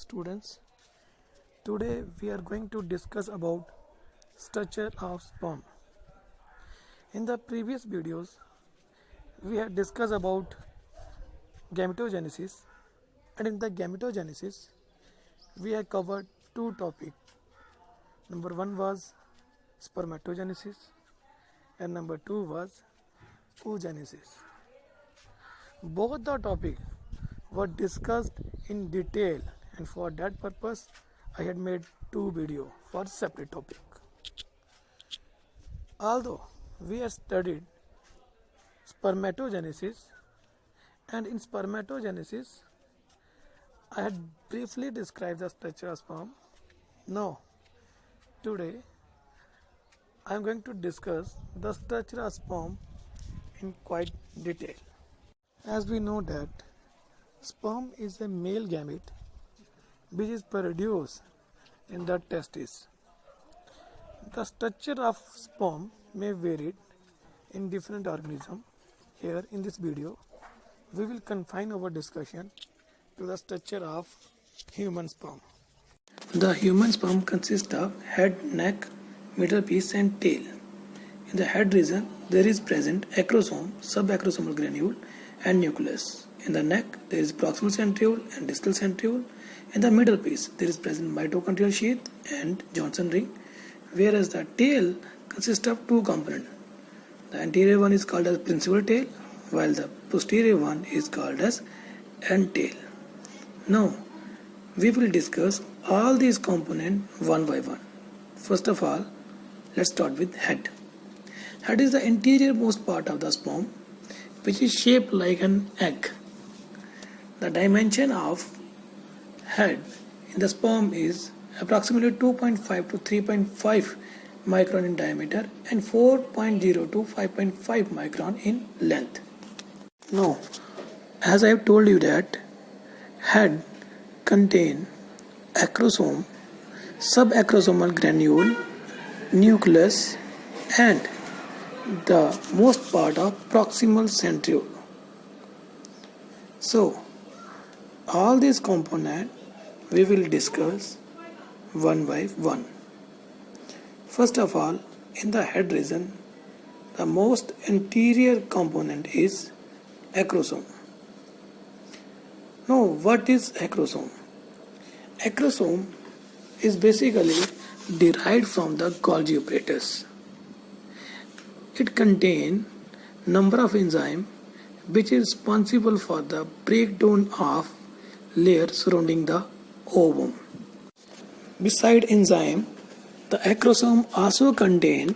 students. Today we are going to discuss about structure of sperm. In the previous videos we had discussed about gametogenesis, and in the gametogenesis we had covered two topics. Number one was spermatogenesis and number two was oogenesis. Both the topics were discussed in detail, and for that purpose I had made two videos for separate topic. Although we have studied spermatogenesis, and in spermatogenesis I had briefly described the structure of sperm. Now today I am going to discuss the structure of sperm in quite detail. As we know that sperm is a male gamete which is produced in the testis. The structure of sperm may vary in different organisms. Here in this video we will confine our discussion to the structure of human sperm. The human sperm consists of head, neck, middle piece and tail. In the head region there is present acrosome, subacrosomal granule and nucleus. In the neck there is proximal centriole and distal centriole. In the middle piece there is present mitochondrial sheath and Johnson ring, whereas the tail consists of two components. The anterior one is called as principal tail, while the posterior one is called as end tail. Now we will discuss all these components one by one. First of all, let's start with head. Head is the interior most part of the sperm, which is shaped like an egg. The dimension of head in the sperm is approximately 2.5 to 3.5 micron in diameter and 4.0 to 5.5 micron in length. Now, as I have told you that head contain acrosome, subacrosomal granule, nucleus and the most part of proximal centriole. So, all these components we will discuss one by one. First of all, in the head region, the most anterior component is acrosome. Now, what is acrosome? Acrosome is basically derived from the Golgi apparatus. It contains number of enzymes which is responsible for the breakdown of layers surrounding the ovum. Beside enzyme, the acrosome also contains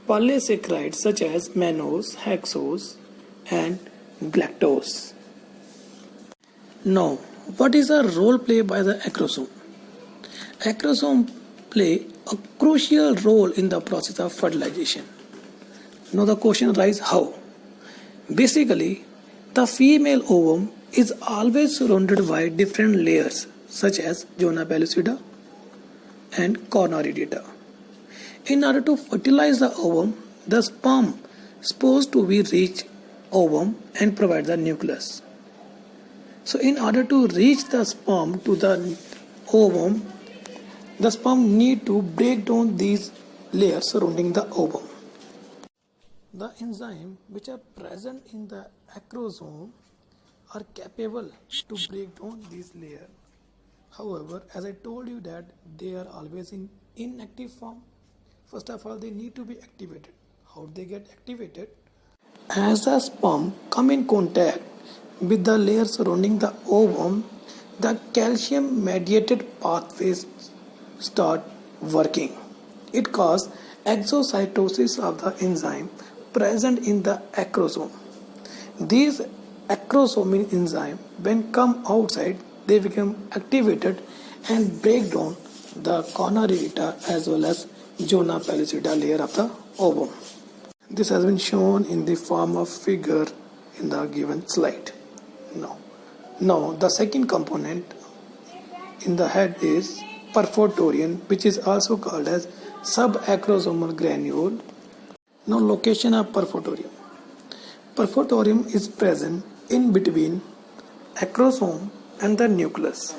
polysaccharides such as mannose, hexose and galactose. Now, what is the role played by the acrosome? Acrosome play a crucial role in the process of fertilization. Now the question arises how? Basically, the female ovum is always surrounded by different layers such as zona pellucida and corona radiata. In order to fertilize the ovum, the sperm is supposed to be reach ovum and provide the nucleus. So in order to reach the sperm to the ovum, the sperm need to break down these layers surrounding the ovum. The enzymes which are present in the acrosome are capable to break down these layers. However, as I told you that they are always in inactive form. First of all, they need to be activated. How do they get activated? As the sperm come in contact with the layer surrounding the ovum, the calcium mediated pathways start working. It causes exocytosis of the enzyme present in the acrosome. These acrosomal enzymes, when come outside, they become activated and break down the corona radiata as well as zona pellucida layer of the ovum. This has been shown in the form of figure in the given slide. Now the second component in the head is perforatorium, which is also called as subacrosomal granule. Now location of perforatorium. Perforatorium is present in between acrosome and the nucleus.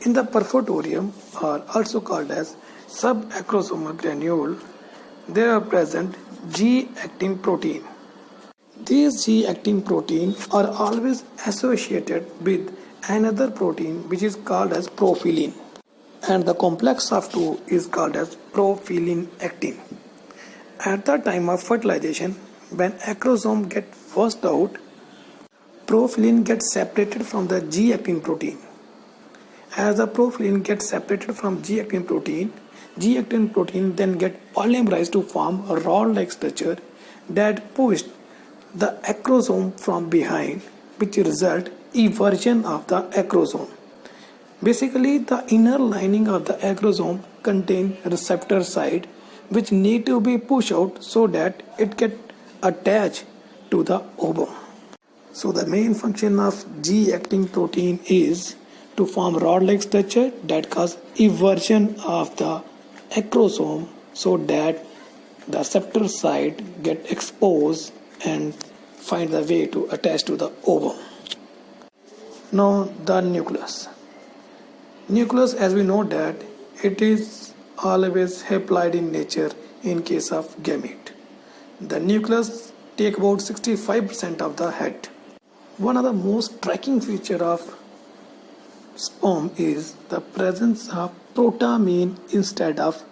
In the perforatorium, or also called as subacrosomal granule, there are present G-actin protein. These G-actin protein are always associated with another protein which is called as profilin, and the complex of two is called as profilin actin. At the time of fertilization, when acrosome gets washed out, profilin gets separated from the G-actin protein. As the profilin gets separated from G-actin protein then gets polymerized to form a rod-like structure that pushed the acrosome from behind, which result eversion of the acrosome. Basically, the inner lining of the acrosome contains receptor site which need to be pushed out so that it get attached to the ovum. So the main function of G-actin protein is to form rod-like structure that cause eversion of the acrosome so that the receptor site get exposed and find the way to attach to the ovum. Now the nucleus. Nucleus, as we know that it is always haploid in nature in case of gamete. The nucleus take about 65% of the head. One of the most striking feature of sperm is the presence of protamine instead of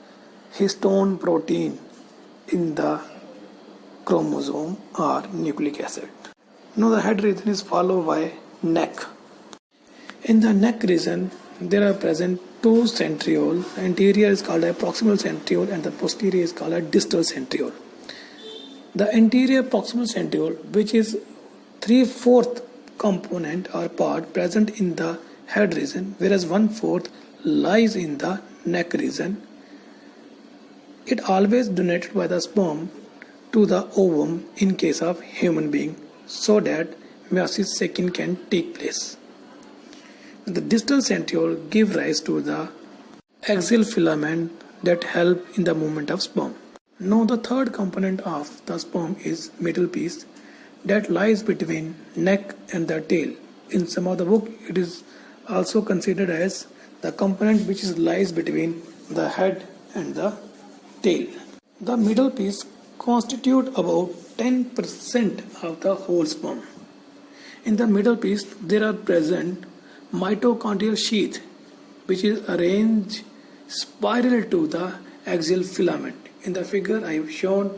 histone protein in the chromosome or nucleic acid. Now the head region is followed by neck. In the neck region, there are present two centriole. The anterior is called a proximal centriole and the posterior is called a distal centriole. The anterior proximal centriole, which is 3/4 component or part present in the head region, whereas 1/4 lies in the neck region. It always donated by the sperm to the ovum in case of human being so that meiosis II can take place. The distal centriole give rise to the axial filament that help in the movement of sperm. Now the third component of the sperm is middle piece that lies between neck and the tail. In some of the book it is also considered as the component which lies between the head and the tail. The middle piece constitute about 10% of the whole sperm. In the middle piece there are present mitochondrial sheath which is arranged spiral to the axial filament. In the figure I have shown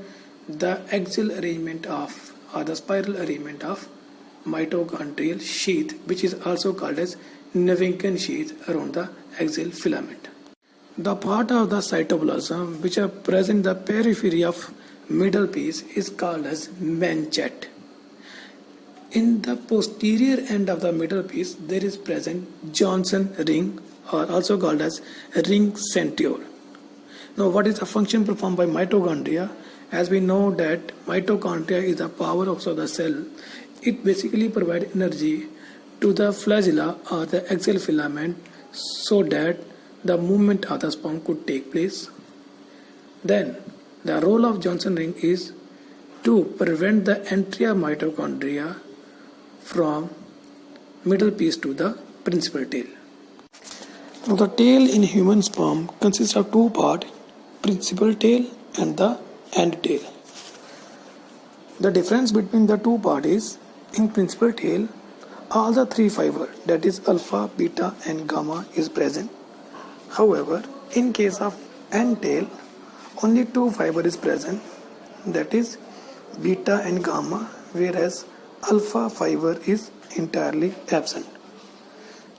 the axial arrangement of or the spiral arrangement of mitochondrial sheath, which is also called as Nevinkin sheath around the axial filament. The part of the cytoplasm which are present in the periphery of middle piece is called as manchet. In the posterior end of the middle piece there is present Johnson ring or also called as ring centriole. Now what is the function performed by mitochondria? As we know that mitochondria is the powerhouse of the cell. It basically provides energy to the flagella or the axial filament so that the movement of the sperm could take place. Then the role of Johnson ring is to prevent the entry of mitochondria from middle piece to the principal tail. Now the tail in human sperm consists of two parts, principal tail and the end tail. The difference between the two parts is in principal tail all the three fibers, that is alpha, beta and gamma is present. However, in case of end tail only two fibers is present, that is beta and gamma, whereas alpha fiber is entirely absent.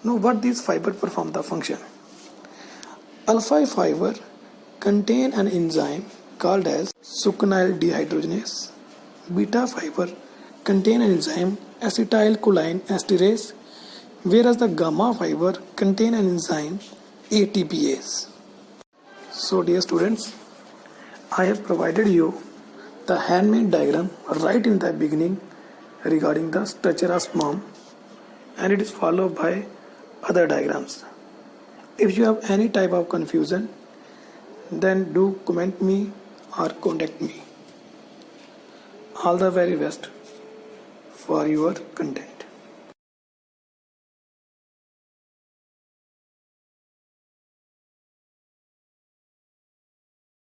Now what these fibers perform the function? Alpha fiber contain an enzyme called as succinyl dehydrogenase. Beta fiber contain an enzyme acetylcholine esterase, whereas the gamma fiber contain an enzyme ATPase. So dear students, I have provided you the handmade diagram right in the beginning regarding the structure of sperm, and it is followed by other diagrams. If you have any type of confusion, then do comment me or contact me. All the very best for your content.